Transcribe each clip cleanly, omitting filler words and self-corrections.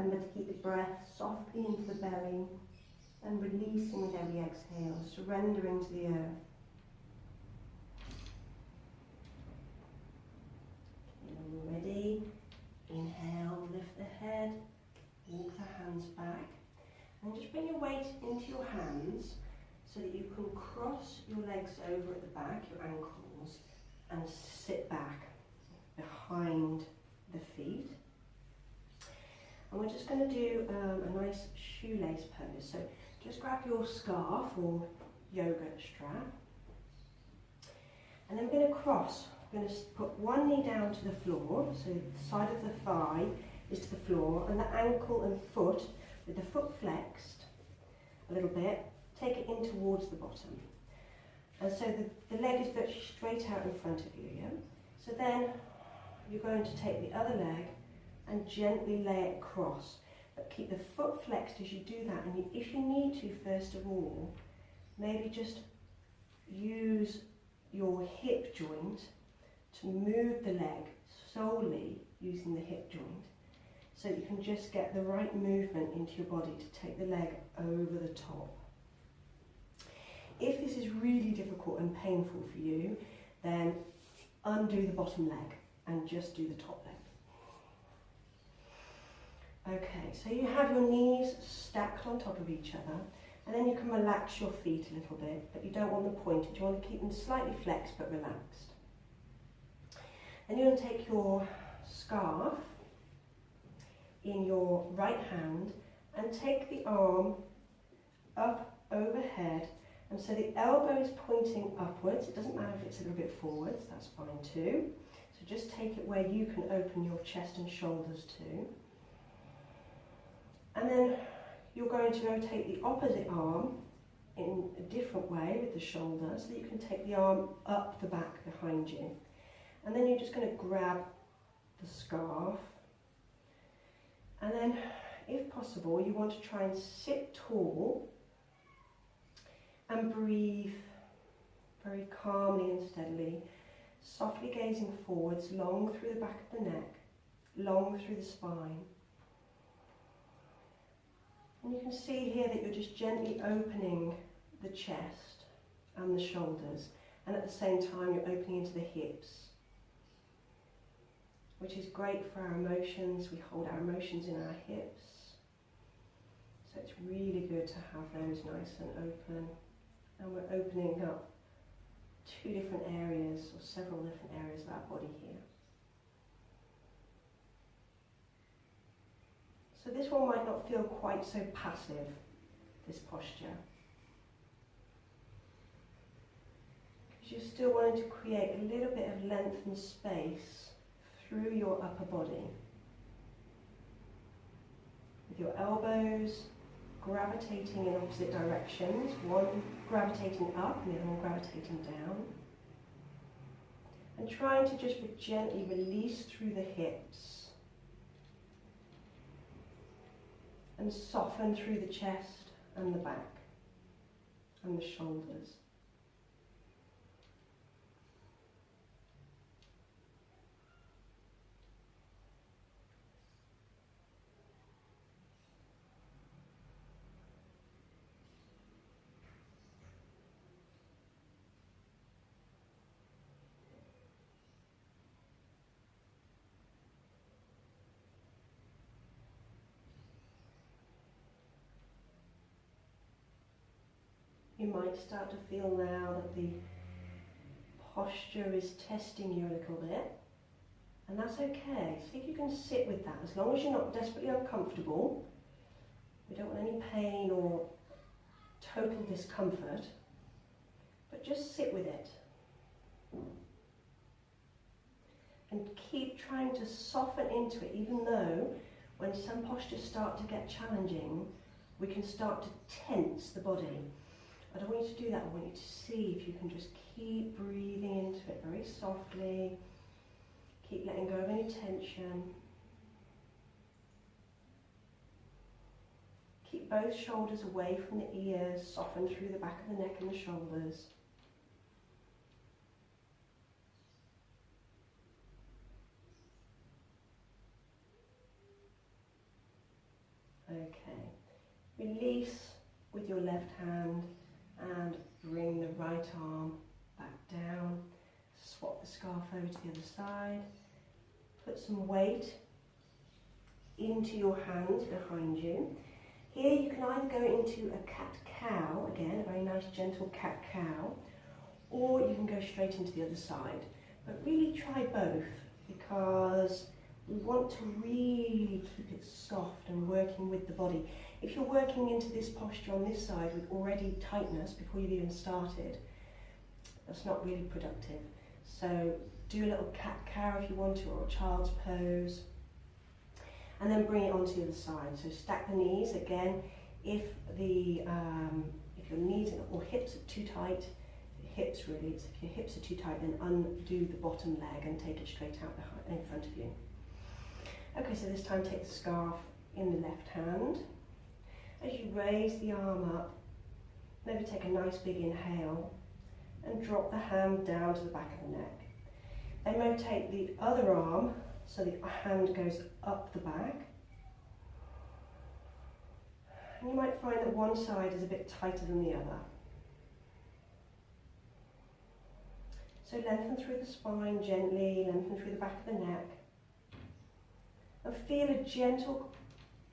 remember to keep the breath softly into the belly and releasing with every exhale, surrendering to the earth. Okay, ready? Inhale, lift the head, walk the hands back, and just bring your weight into your hands so that you can cross your legs over at the back, your ankles, and sit back behind the feet. And we're just going to do a nice shoelace pose. So just grab your scarf or yoga strap, and then we're going to cross. We're going to put one knee down to the floor, so the side of the thigh is to the floor, and the ankle and foot, with the foot flexed a little bit, take it in towards the bottom. And so the leg is virtually straight out in front of you, yeah? So then you're going to take the other leg and gently lay it across, but keep the foot flexed as you do that. And if you need to, first of all, maybe just use your hip joint to move the leg solely using the hip joint, so that you can just get the right movement into your body to take the leg over the top. If this is really difficult and painful for you, then undo the bottom leg and just do the top leg. Okay, so you have your knees stacked on top of each other, and then you can relax your feet a little bit, but you don't want them pointed. You want to keep them slightly flexed but relaxed. Then you're going to take your scarf in your right hand and take the arm up overhead, and so the elbow is pointing upwards. It doesn't matter if it's a little bit forwards, that's fine too. So just take it where you can open your chest and shoulders too. And then you're going to rotate the opposite arm in a different way with the shoulder, so that you can take the arm up the back behind you. And then you're just going to grab the scarf, and then, if possible, you want to try and sit tall and breathe very calmly and steadily, softly gazing forwards, long through the back of the neck, long through the spine. And you can see here that you're just gently opening the chest and the shoulders, and at the same time you're opening into the hips, which is great for our emotions. We hold our emotions in our hips, so it's really good to have those nice and open. And we're opening up two different areas, or several different areas of our body here. So this one might not feel quite so passive, this posture, because you're still wanting to create a little bit of length and space through your upper body, with your elbows gravitating in opposite directions, one gravitating up and the other one gravitating down, and trying to just gently release through the hips and soften through the chest and the back and the shoulders. You might start to feel now that the posture is testing you a little bit, and that's okay. See if you can sit with that, as long as you're not desperately uncomfortable. We don't want any pain or total discomfort, but just sit with it. And keep trying to soften into it, even though when some postures start to get challenging, we can start to tense the body. I don't want you to do that. I want you to see if you can just keep breathing into it very softly. Keep letting go of any tension. Keep both shoulders away from the ears, soften through the back of the neck and the shoulders. Okay, release with your left hand and bring the right arm back down. Swap the scarf over to the other side. Put some weight into your hands behind you. Here you can either go into a cat-cow, again, a very nice gentle cat-cow, or you can go straight into the other side. But really try both, because we want to really keep it soft and working with the body. If you're working into this posture on this side with already tightness before you've even started, that's not really productive. So do a little cat-cow if you want to, or a child's pose. And then bring it onto the other side. So stack the knees again. If your knees or hips are too tight, hips really, if your hips are too tight, then undo the bottom leg and take it straight out behind, in front of you. Okay, so this time take the scarf in the left hand. As you raise the arm up, maybe take a nice big inhale and drop the hand down to the back of the neck. Then rotate the other arm so the hand goes up the back. And you might find that one side is a bit tighter than the other. So lengthen through the spine gently, lengthen through the back of the neck. And feel a gentle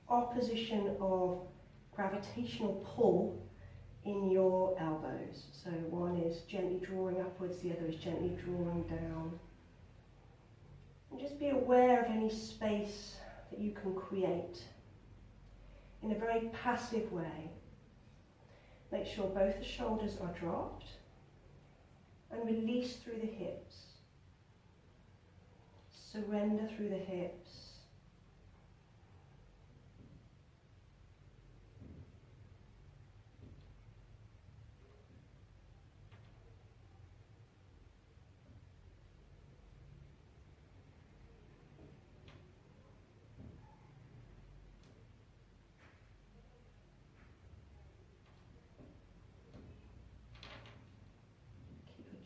opposition of gravitational pull in your elbows. So one is gently drawing upwards, the other is gently drawing down. And just be aware of any space that you can create in a very passive way. Make sure both the shoulders are dropped and release through the hips. Surrender through the hips.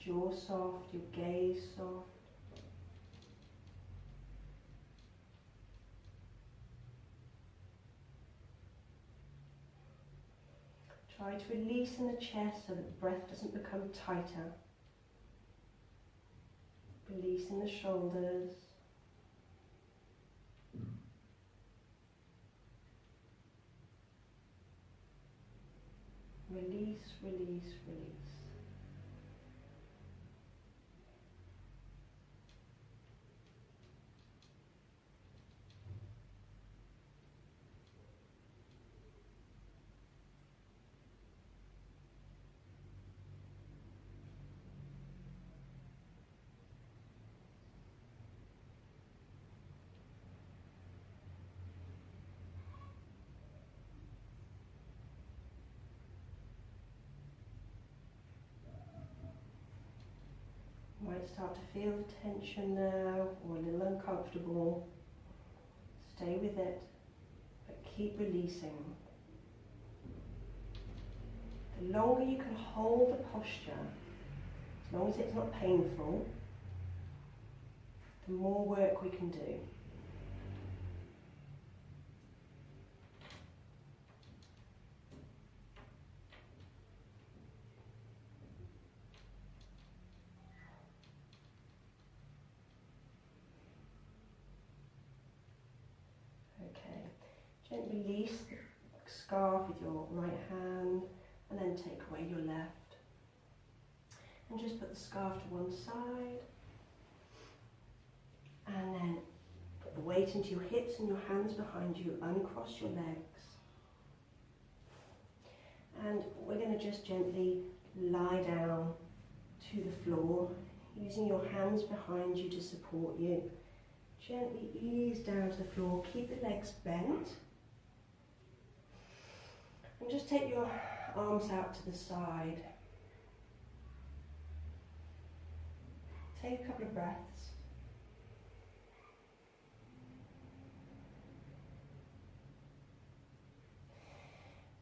Jaw soft, your gaze soft. Try to release in the chest so that the breath doesn't become tighter. Release in the shoulders. Release, release, release. You might start to feel the tension now, or a little uncomfortable. Stay with it, but keep releasing. The longer you can hold the posture, as long as it's not painful, the more work we can do. Gently release the scarf with your right hand and then take away your left. And just put the scarf to one side. And then put the weight into your hips and your hands behind you. Uncross your legs. And we're going to just gently lie down to the floor, using your hands behind you to support you. Gently ease down to the floor. Keep the legs bent. And just take your arms out to the side. Take a couple of breaths.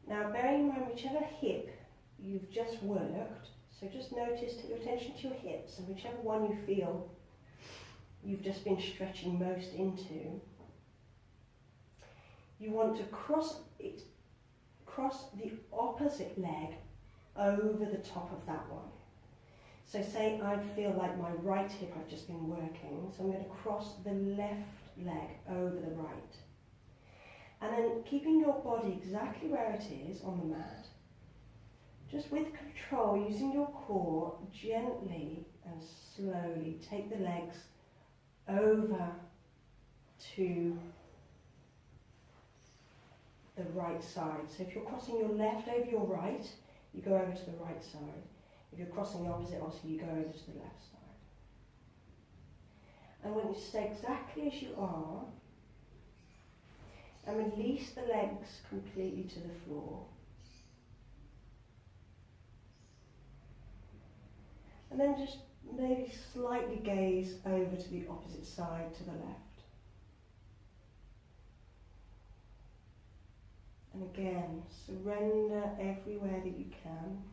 Now, bearing in mind whichever hip you've just worked, so just notice, take your attention to your hips, and whichever one you feel you've just been stretching most into, you want to cross the opposite leg over the top of that one. So say I feel like my right hip I've just been working, so I'm going to cross the left leg over the right. And then keeping your body exactly where it is on the mat, just with control, using your core, gently and slowly take the legs over to the right side. So if you're crossing your left over your right, you go over to the right side. If you're crossing the opposite, obviously you go over to the left side. And when you stay exactly as you are, and release the legs completely to the floor. And then just maybe slightly gaze over to the opposite side, to the left. And again, surrender everywhere that you can.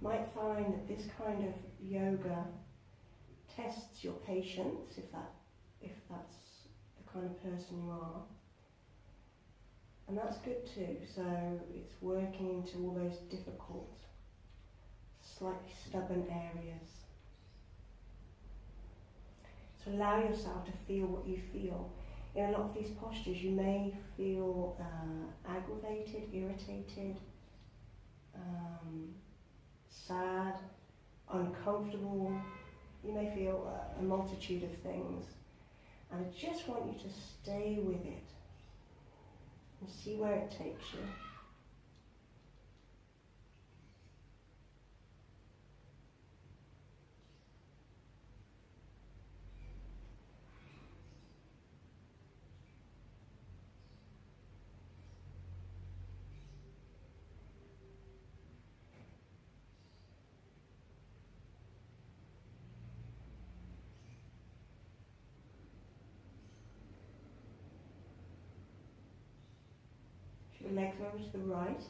You might find that this kind of yoga tests your patience, if that's the kind of person you are. And that's good too, so it's working into all those difficult, slightly stubborn areas. So allow yourself to feel what you feel. In a lot of these postures you may feel aggravated, irritated, sad, uncomfortable. You may feel a multitude of things. And I just want you to stay with it and see where it takes you. Your legs over to the right.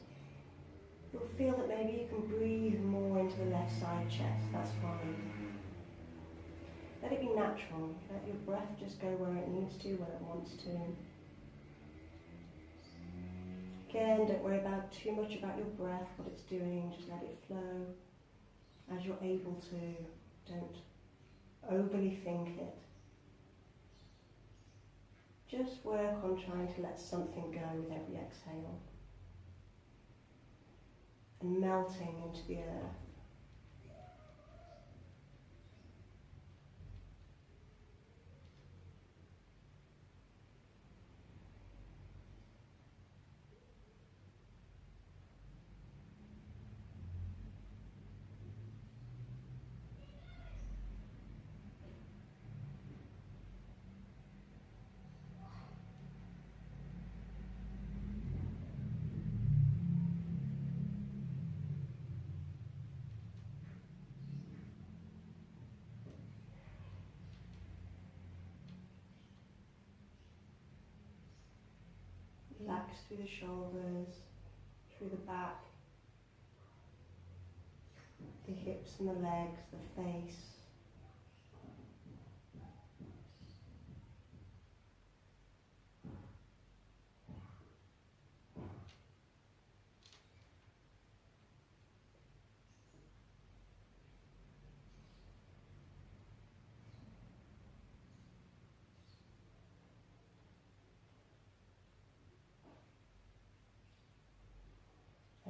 You'll feel that maybe you can breathe more into the left side chest. That's fine. Let it be natural. Let your breath just go where it needs to, when it wants to. Again, don't worry too much about your breath, what it's doing. Just let it flow as you're able to. Don't overly think it. Just work on trying to let something go with every exhale. And melting into the earth. Relax through the shoulders, through the back, the hips and the legs, the face.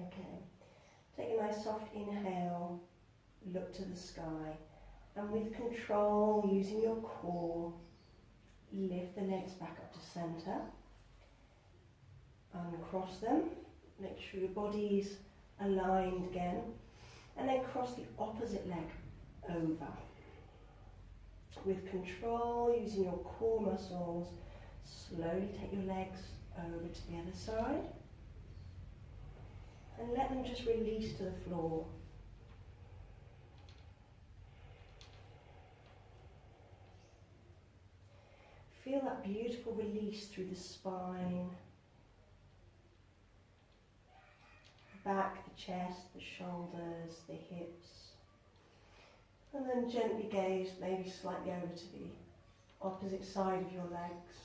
Okay, take a nice soft inhale, look to the sky, and with control, using your core, lift the legs back up to center, uncross them, make sure your body's aligned again, and then cross the opposite leg over. With control, using your core muscles, slowly take your legs over to the other side. And let them just release to the floor. Feel that beautiful release through the spine, back, the chest, the shoulders, the hips. And then gently gaze maybe slightly over to the opposite side of your legs.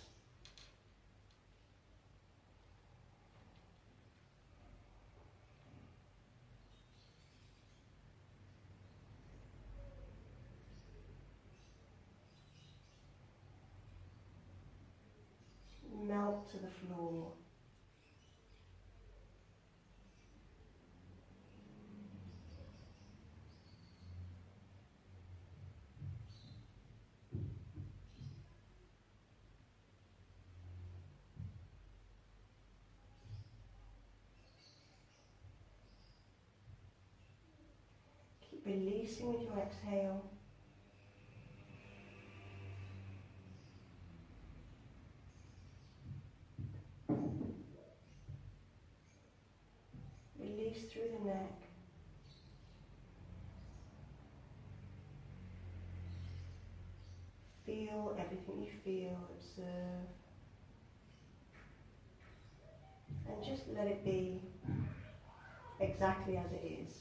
Melt to the floor. Keep releasing with your exhale. Release through the neck. Feel everything you feel, observe. And just let it be exactly as it is.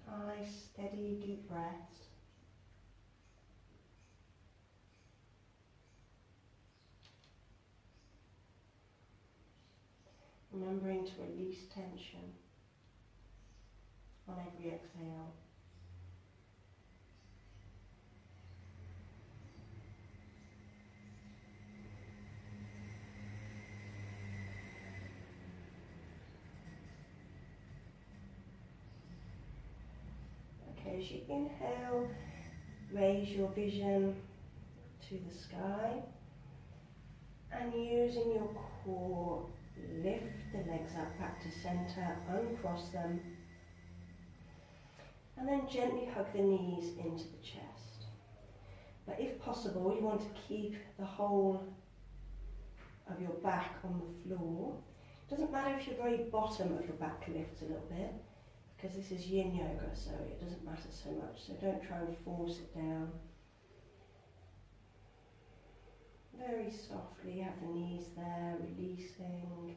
Nice, steady, deep breaths. Remembering to release tension on every exhale. Okay, as you inhale, raise your vision to the sky, and using your core, lift the legs up back to center, uncross them, and then gently hug the knees into the chest. But if possible, you want to keep the whole of your back on the floor. It doesn't matter if your very bottom of your back lifts a little bit, because this is yin yoga, so it doesn't matter so much. So don't try and force it down. Very softly, have the knees there, releasing.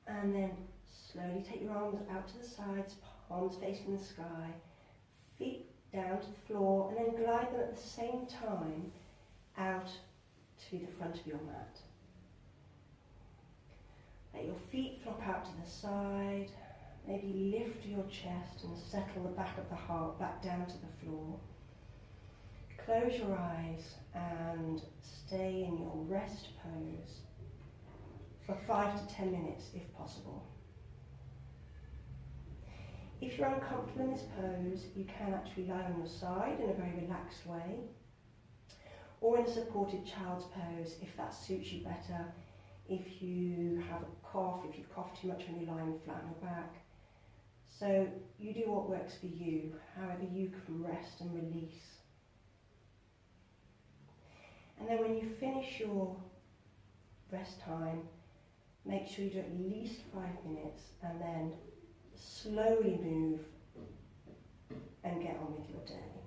And then slowly take your arms out to the sides, palms facing the sky, feet down to the floor, and then glide them at the same time out to the front of your mat. Let your feet flop out to the side, maybe lift your chest and settle the back of the heart back down to the floor. Close your eyes and stay in your rest pose for 5 to 10 minutes if possible. If you're uncomfortable in this pose, you can actually lie on your side in a very relaxed way, or in a supported child's pose if that suits you better. If you have a cough, if you've coughed too much when you're lying flat on your back. So you do what works for you, however you can rest and release. And then when you finish your rest time, make sure you do at least 5 minutes and then slowly move and get on with your day.